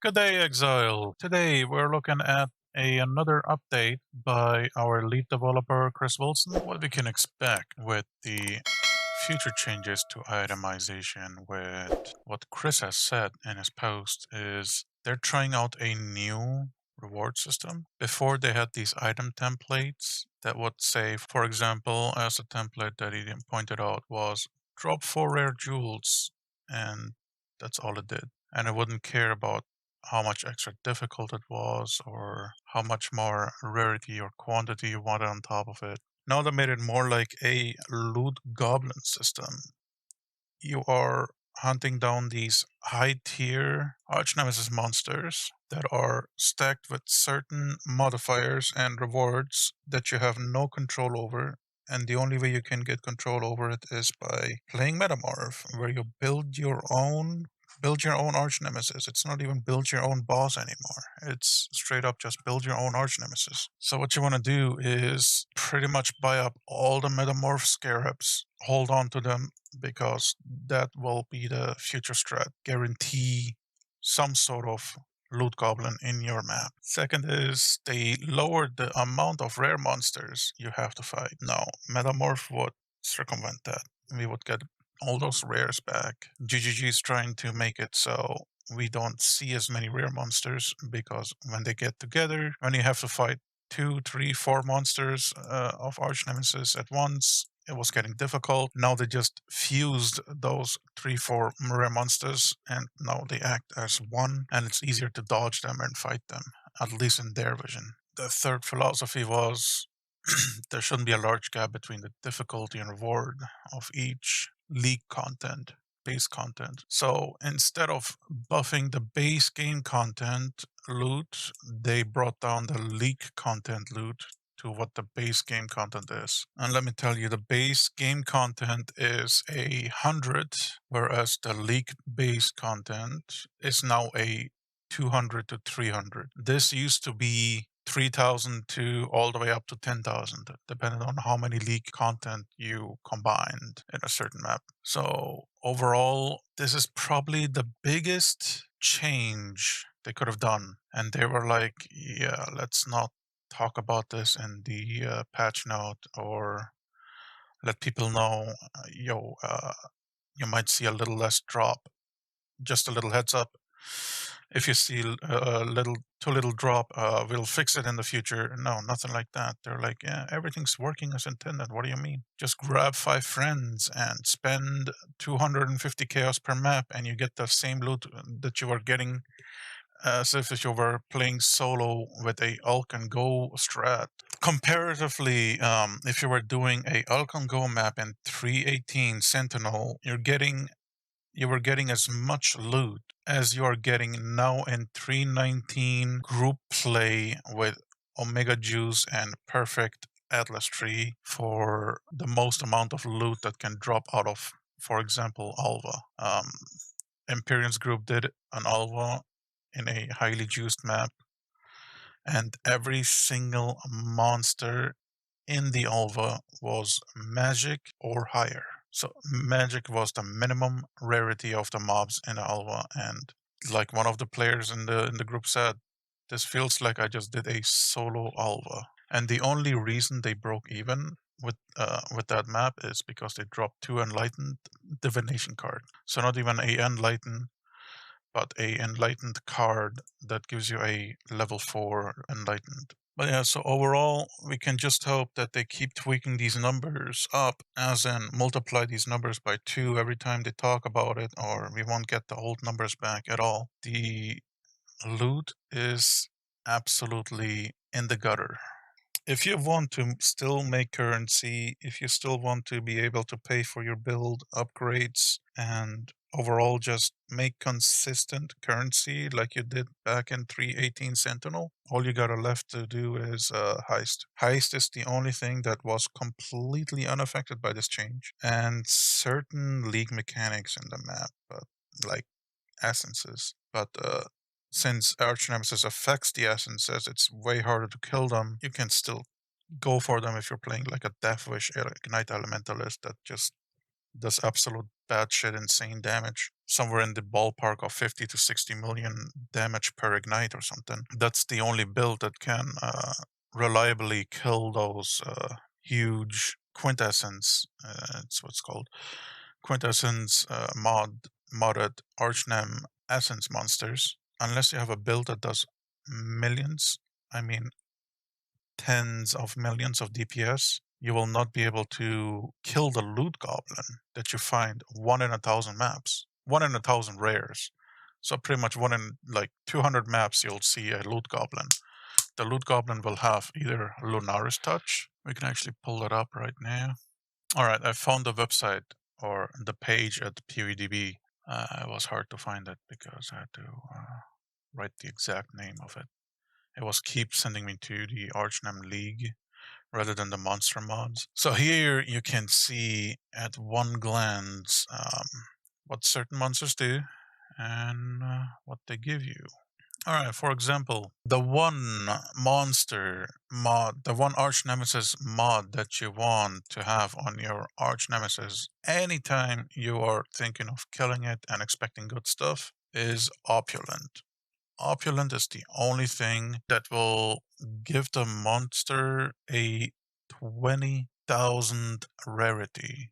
Good day, Exile. Today we're looking at another update by our lead developer, Chris Wilson. What we can expect with the future changes to itemization with what Chris has said in his post is they're trying out a new reward system. Before they had these item templates that would say, for example, as a template that he pointed out was drop 4 rare jewels, and that's all it did. And it wouldn't care about how much extra difficult it was or how much more rarity or quantity you wanted on top of it. Now they made it more like a loot goblin system. You are hunting down these high tier arch nemesis monsters that are stacked with certain modifiers and rewards that you have no control over. And the only way you can get control over it is by playing Metamorph, where you build your own arch nemesis. It's not even build your own boss anymore. It's straight up just build your own arch nemesis. So what you want to do is pretty much buy up all the Metamorph scarabs, hold on to them, because that will be the future strat. Guarantee some sort of loot goblin in your map. Second is they lowered the amount of rare monsters you have to fight. Now, Metamorph would circumvent that. We would get all those rares back. GGG is trying to make it so we don't see as many rare monsters, because when they get together, when you have to fight 2, 3, 4 monsters of arch nemesis at once, it was getting difficult. Now they just fused those 3, 4 rare monsters, and now they act as one, and it's easier to dodge them and fight them, at least in their vision. The third philosophy was there shouldn't be a large gap between the difficulty and reward of each league content, base content. So instead of buffing the base game content loot, they brought down the league content loot to what the base game content is. And let me tell you, the base game content is 100, whereas the league base content is now a 200 to 300. This used to be 3,000 to all the way up to 10,000, depending on how many league content you combined in a certain map. So overall, this is probably the biggest change they could have done. And they were like, yeah, let's not talk about this in the patch note, or let people know, you might see a little less drop. Just a little heads up. If you see too little drop, we'll fix it in the future. No, nothing like that. They're like, yeah, everything's working as intended. What do you mean? Just grab 5 friends and spend 250 chaos per map, and you get the same loot that you were getting as if you were playing solo with a Ulk and Go strat. Comparatively, if you were doing a Ulk and Go map in 318 Sentinel, you were getting as much loot as you are getting now in 319 group play with Omega Juice and Perfect Atlas Tree for the most amount of loot that can drop out of, for example, Alva. Imperium's group did an Alva in a highly juiced map, and every single monster in the Alva was magic or higher. So magic was the minimum rarity of the mobs in the Alva, and like one of the players in the group said, this feels like I just did a solo Alva. And the only reason they broke even with that map is because they dropped 2 enlightened divination card. So not even a enlightened, but a enlightened card that gives you a level 4 enlightened. But yeah, so overall, we can just hope that they keep tweaking these numbers up, as in multiply these numbers by 2 every time they talk about it, or we won't get the old numbers back at all. The loot is absolutely in the gutter. If you want to still make currency, if you still want to be able to pay for your build upgrades, and overall just make consistent currency like you did back in 318 Sentinel, all you got left to do is Heist. Heist is the only thing that was completely unaffected by this change, and certain league mechanics in the map, but like essences. But since Arch Nemesis affects the essences, it's way harder to kill them. You can still go for them if you're playing like a Deathwish Ignite Elementalist that just does absolute batshit insane damage. Somewhere in the ballpark of 50 to 60 million damage per ignite or something. That's the only build that can reliably kill those huge quintessence, it's what's called quintessence modded archnem essence monsters. Unless you have a build that does millions, I mean tens of millions of DPS, you will not be able to kill the loot goblin that you find 1 in 1,000 maps, 1 in 1,000 rares. So pretty much 1 in like 200 maps you'll see a loot goblin. The loot goblin will have either Lunaris Touch. We can actually pull it up right now. All right, I found the website or the page at PVDB. It was hard to find it because I had to write the exact name of it. It was keep sending me to the Archnam League rather than the monster mods. So here you can see at one glance what certain monsters do and what they give you. Alright, for example, the one monster mod, the one arch nemesis mod that you want to have on your arch nemesis anytime you are thinking of killing it and expecting good stuff is Opulent. Opulent is the only thing that will give the monster a 20,000 rarity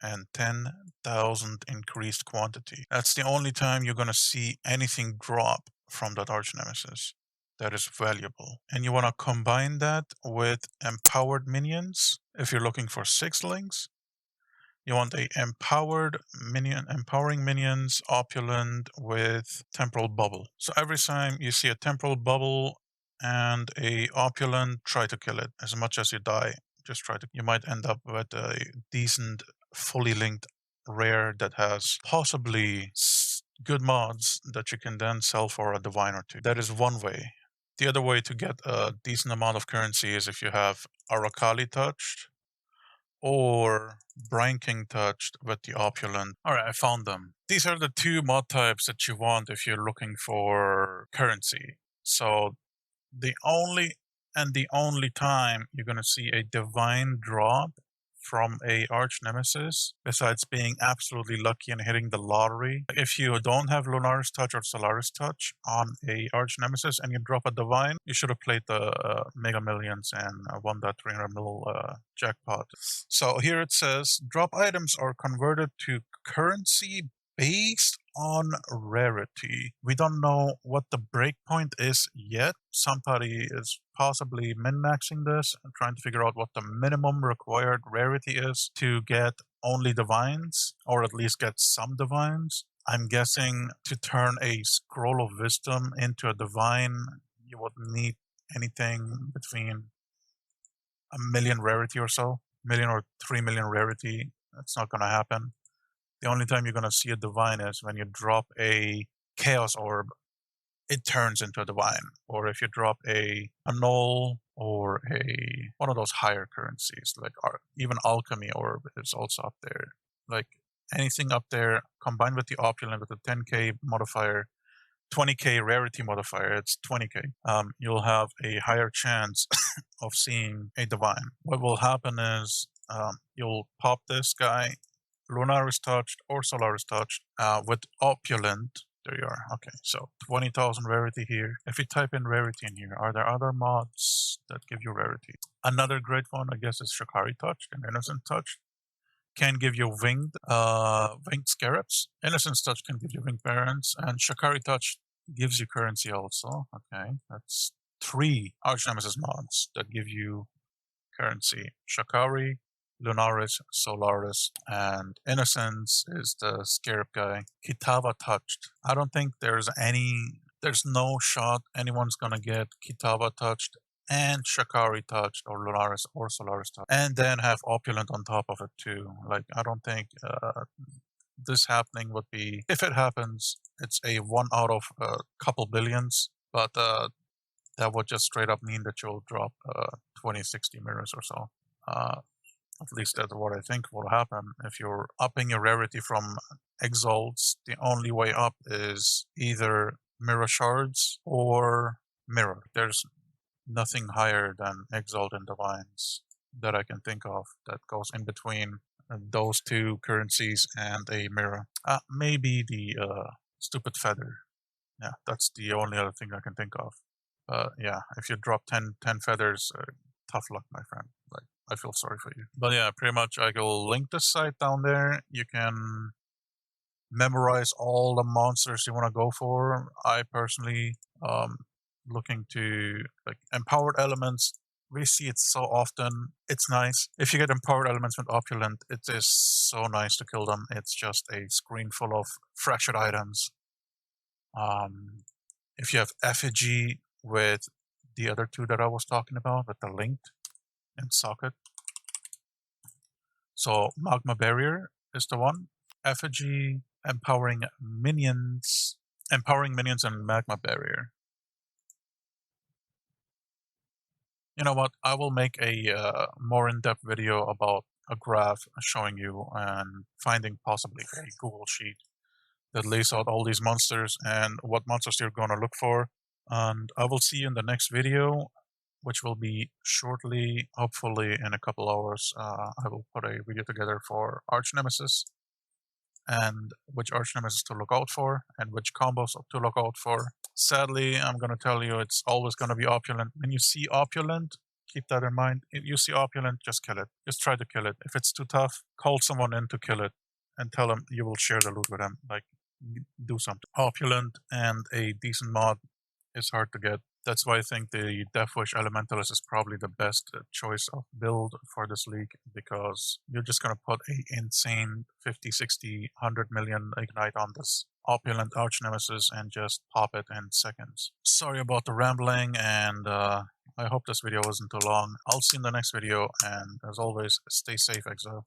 and 10,000 increased quantity. That's the only time you're going to see anything drop from that arch nemesis that is valuable. And you want to combine that with empowered minions. If you're looking for 6 links, you want a empowering minions opulent with temporal bubble. So every time you see a temporal bubble and a opulent, try to kill it. As much as you die, just try to. You might end up with a decent, fully linked rare that has possibly good mods that you can then sell for a divine or two. That is one way. The other way to get a decent amount of currency is if you have Arakali touched or Brine King touched with the opulent. All right, I found them. These are the 2 mod types that you want if you're looking for currency. So the only time you're going to see a divine drop from a arch nemesis, besides being absolutely lucky and hitting the lottery, if you don't have Lunaris Touch or Solaris Touch on a arch nemesis and you drop a divine, you should have played the Mega Millions and won that 300 mil jackpot. So here it says, drop items are converted to currency based on rarity. We don't know what the breakpoint is yet. Somebody is possibly min-maxing this and trying to figure out what the minimum required rarity is to get only divines, or at least get some divines. I'm guessing to turn a Scroll of Wisdom into a divine, you would need anything between 1,000,000 rarity or so, 1,000,000 or 3,000,000 rarity. That's not going to happen. The only time you're going to see a divine is when you drop a chaos orb, it turns into a divine. Or if you drop a null or one of those higher currencies, like even alchemy orb is also up there. Like anything up there combined with the opulent with the 10k modifier, 20k rarity modifier, it's 20k. You'll have a higher chance of seeing a divine. What will happen is you'll pop this guy, Lunaris touched or Solaris touched with opulent. There you are. Okay, so 20,000 rarity here. If you type in rarity in here, are there other mods that give you rarity? Another great one, I guess, is Shakari touched and Innocent touched. Can give you winged scarabs. Innocence touch can give you winged parents, and Shakari touch gives you currency also. Okay, that's 3 arch nemesis mods that give you currency. Shakari, Lunaris, Solaris, and Innocence is the scarab guy. Kitava touched. I don't think there's no shot anyone's gonna get Kitava touched and Shakari touched or Lunaris or Solaris touched, and then have Opulent on top of it too. Like, I don't think this happening would be, if it happens, it's a 1 out of a couple billions, but that would just straight up mean that you'll drop 2060 mirrors or so. At least that's what I think will happen. If you're upping your rarity from Exalts, the only way up is either Mirror Shards or Mirror. There's nothing higher than Exalt and Divines that I can think of that goes in between those two currencies and a mirror. Maybe the stupid feather. Yeah, that's the only other thing I can think of. Yeah, if you drop 10 feathers, tough luck, my friend. Like, I feel sorry for you. But yeah, pretty much I will link this site down there. You can memorize all the monsters you want to go for. I personally looking to like empowered elements. We see it so often. It's nice. If you get empowered elements with opulent, it is so nice to kill them. It's just a screen full of fractured items. If you have effigy with the other two that I was talking about, with the linked and socket. So magma barrier is the one. Effigy, empowering minions and magma barrier. You know what? I will make a more in-depth video about a graph showing you and finding possibly a Google sheet that lays out all these monsters and what monsters you're going to look for. And I will see you in the next video, which will be shortly, hopefully in a couple hours. I will put a video together for Arch Nemesis and which Arch Nemesis to look out for and which combos to look out for. Sadly, I'm going to tell you it's always going to be opulent. When you see opulent, keep that in mind. If you see opulent, just kill it. Just try to kill it. If it's too tough, call someone in to kill it and tell them you will share the loot with them. Like, do something. Opulent and a decent mod is hard to get. That's why I think the Deathwish Elementalist is probably the best choice of build for this league, because you're just going to put a insane 50, 60, 100 million ignite on this opulent Arch Nemesis and just pop it in seconds. Sorry about the rambling, and I hope this video wasn't too long. I'll see you in the next video, and as always, stay safe, Exile.